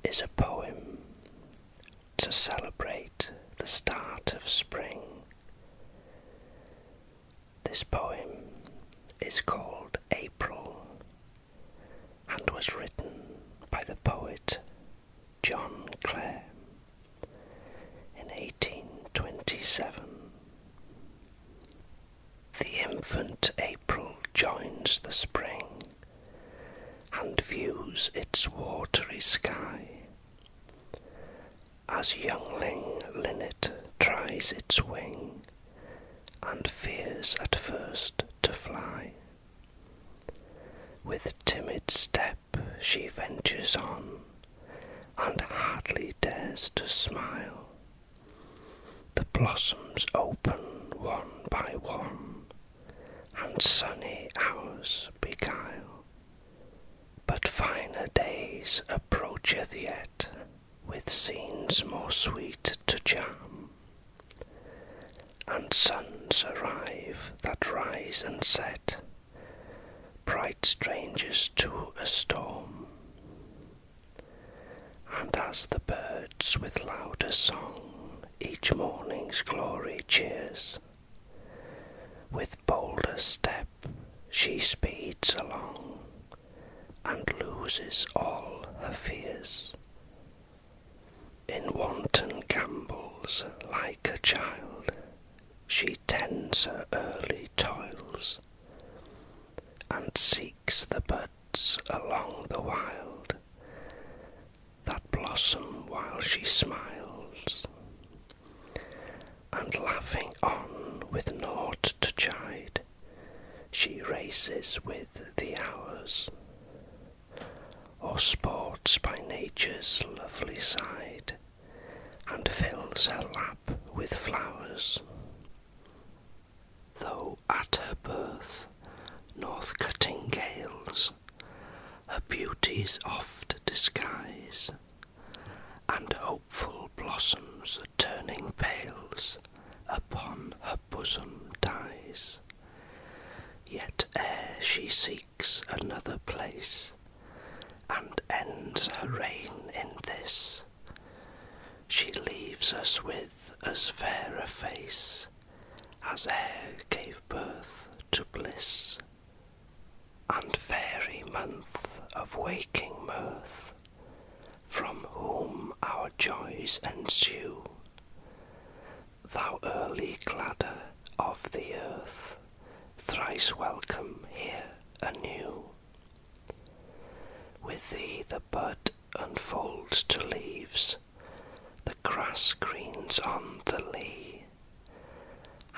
is a poem to celebrate the start of spring. This poem is called April and was written by the poet John Clare in 1827. The infant April joins the spring and views its watery sky, as youngling linnet tries its wing and fears at first to fly. With timid step she ventures on, and hardly dares to smile. The blossoms open one by one, and sunny hours beguile. But finer days approacheth yet, with scenes more sweet to charm, and suns arrive that rise and set, bright strangers to a storm. And as the birds with louder song each morning's glory cheers, with bolder step she speeds along, and loses all her fears. In wanton gambols like a child, she tends her early toils, and seeks the buds along the wild, that blossom while she smiles. And laughing on with naught to chide, she races with the hours, or sports by nature's lovely side, and fills her lap with flowers. Though at her birth north-cutting gales her beauties oft disguise, and hopeful blossoms turning pales upon her bosom dies, yet ere she seeks another place, and ends her reign in this, she leaves us with as fair a face as e'er gave birth to bliss, and fairy month of waking mirth, from whom our joys ensue. Thou early gladder of the earth, thrice welcome here anew. With thee the bud unfolds to leaves, the grass greens on the lea,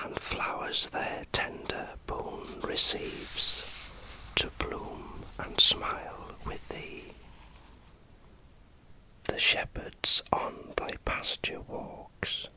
and flowers their tender boon receives, to bloom and smile with thee. The shepherds on thy pasture walks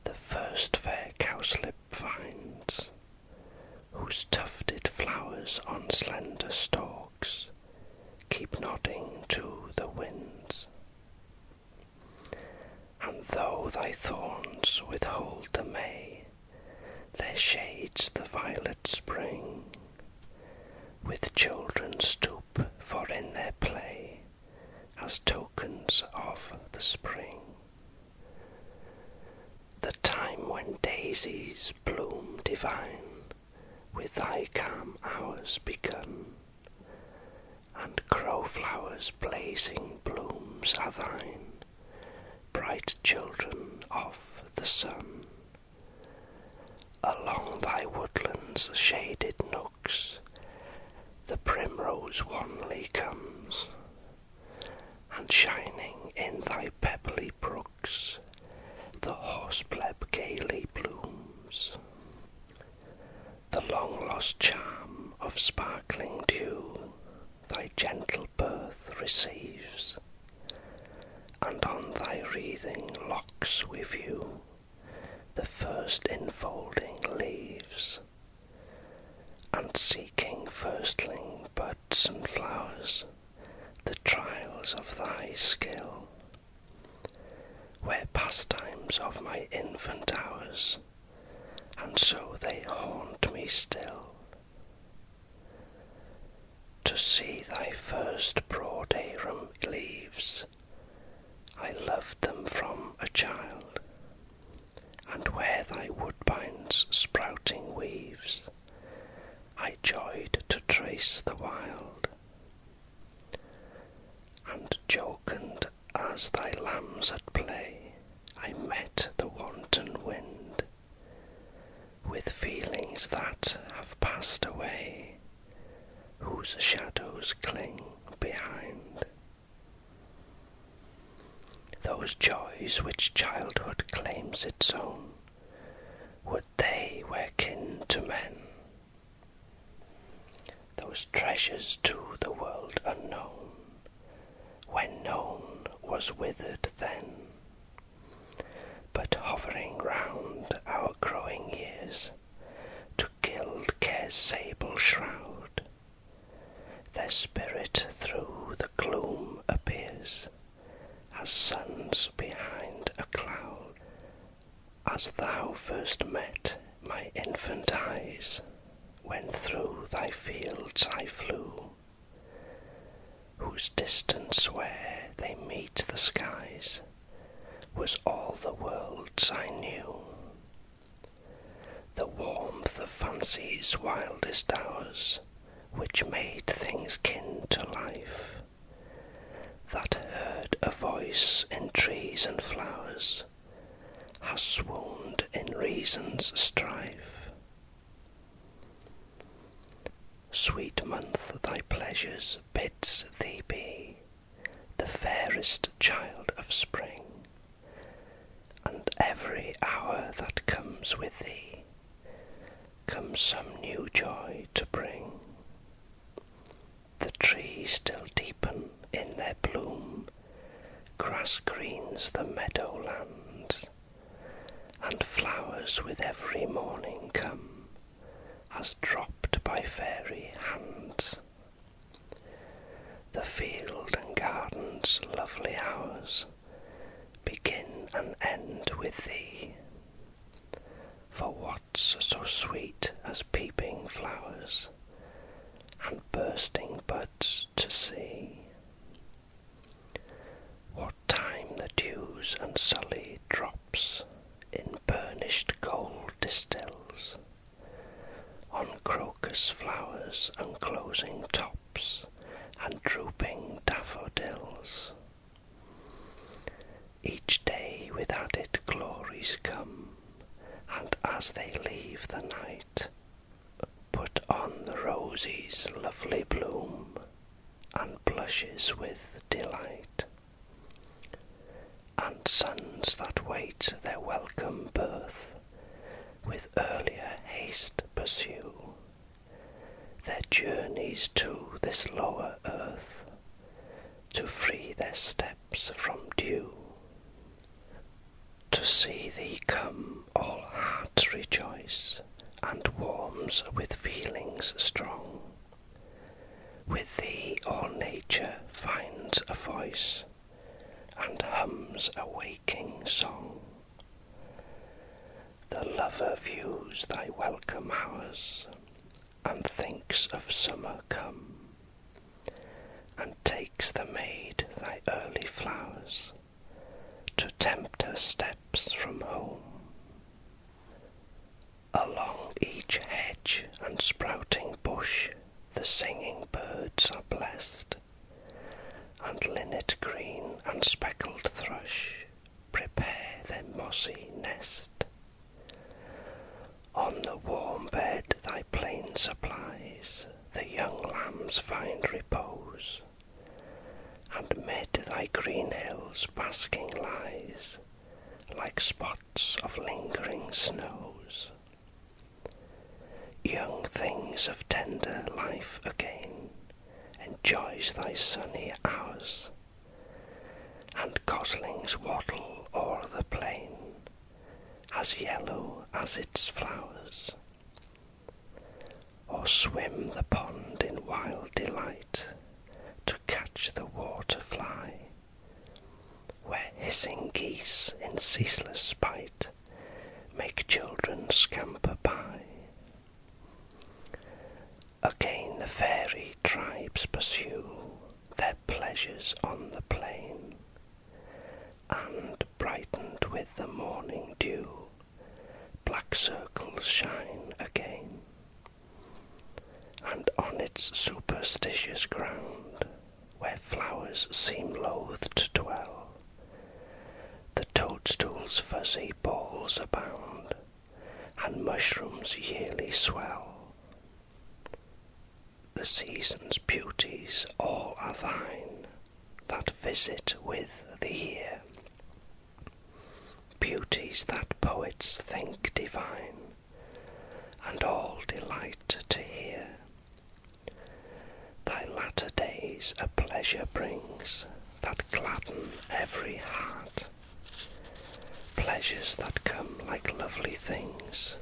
the first fair cowslip finds, whose tufted flowers on slender stalks keep nodding to the winds. And though thy thorns withhold the May, their shades the violet spring, with children stoop for in their play, as tokens of the spring. The time when daisies bloom divine, with thy calm hours begun, and crowflowers blazing blooms are thine, bright children of the sun. Along thy woodlands' shaded nooks the primrose wanly comes, and shining in thy pebbly brooks the horsepleb gaily blooms. The long-lost charm of sparkling dew thy gentle birth receives, and on thy wreathing locks we view the first enfolding leaves, and seeking firstling buds and flowers, the trials of thy skill, where pastimes of my infant hours, and so they haunt me still. To see thy first broad arum leaves, I loved them from a child, and where thy woodbine's sprouting weaves, I joyed to trace the wild, and jocund as thy lambs at play, I met the wanton wind, with feelings that have passed away, whose shadows cling behind. Those joys which childhood claims its own, would they were kin to men, those treasures to the world unknown, when known was withered then, but hovering round our growing years, to gild care's sable shroud, their spirit through the gloom appears, as suns behind a cloud. As thou first met my infant eyes, when through thy fields I flew, whose distance where they meet the skies was all the worlds I knew. The warmth of fancy's wildest hours, which made things kin to life, that heard a voice in trees and flowers, has swooned in reason's strife. Sweet month, thy pleasures bids thee be the fairest child of spring, and every hour that comes with thee comes some new joy to bring. The trees still deepen in their bloom, grass greens the meadowland, and flowers with every morning come, as dropped by fairy hands. The field and garden's lovely hours begin and end with thee, for what's so sweet as peeping flowers and bursting buds to see? What time the dews unsullied drops in burnished gold distills, on crocus flowers unclosing tops and drooping daffodils. Each day with added glories come, and as they leave the night, put on the rosy's lovely bloom, and blushes with delight. And suns that wait their welcome birth, with earlier haste pursue their journeys to this lower earth, to free their steps from dew. To see thee come, all hearts rejoice, and warms with feelings strong. With thee all nature finds a voice, and hums a waking song. The lover views thy welcome hours, and thinks of summer come, and takes the maid thy early flowers, to tempt her steps from home. Along each hedge and sprouting bush the singing birds are blessed, and linnet green and speckled thrush prepare their mossy nest. On the warm bed thy plain supplies, the young lambs find repose, and mid thy green hills basking lies, like spots of lingering snows. Young things of tender life again enjoys thy sunny hours, and goslings waddle o'er the plain, as yellow as its flowers, or swim the pond in wild delight, to catch the water fly, where hissing geese in ceaseless spite make children scamper by. Again the fairy tribes pursue their pleasures on the plain, and brightened with the morning dew, black circles shine again, and on its superstitious ground, where flowers seem loath to dwell, the toadstool's fuzzy balls abound, and mushrooms yearly swell. The season's beauties all are thine, that visit with the year, beauties that poets think divine, and all delight to hear. Thy latter days a pleasure brings, that gladden every heart, pleasures that come like lovely things,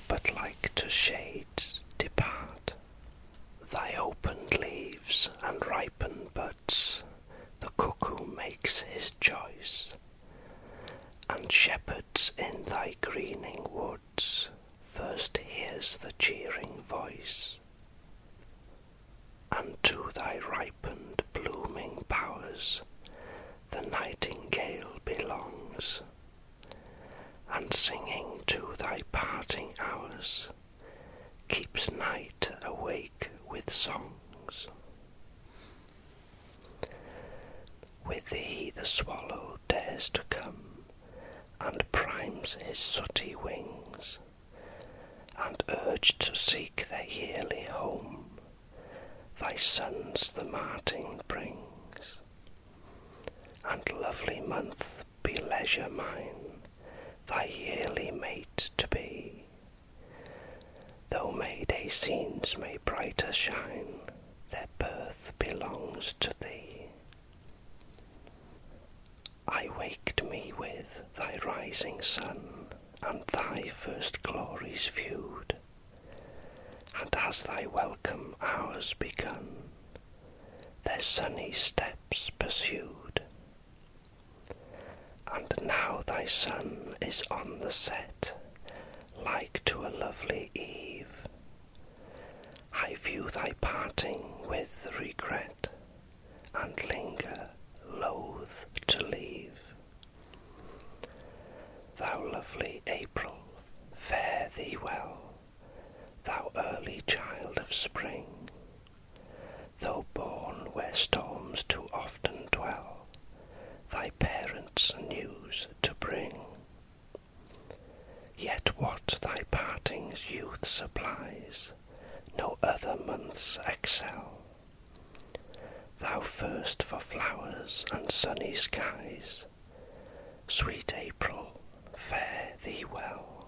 but like to shades depart. Thy opened leaves and ripened buds, the cuckoo makes his choice, and shepherds in thy greening woods first hears the cheering voice, and to thy ripened blooming bowers the nightingale belongs, and singing to thy parting hours keeps night awake with songs. With thee the swallow dares to come, and primes his sooty wings, and urged to seek their yearly home, thy sons the martin brings. And lovely month, be leisure mine, thy yearly mate to be, though May Day scenes may brighter shine, their birth belongs to thee. I waked me with thy rising sun, and thy first glories viewed, and as thy welcome hours begun, their sunny steps pursued. And now thy sun is on the set, like to a lovely eve. I view thy parting with regret, and linger loath to leave. Thou lovely April, fare thee well, thou early child of spring, though born where storms too often dwell, thy parents news to bring. Yet what thy parting's youth supplies, no other months excel. Thou first for flowers and sunny skies, sweet April, fare thee well.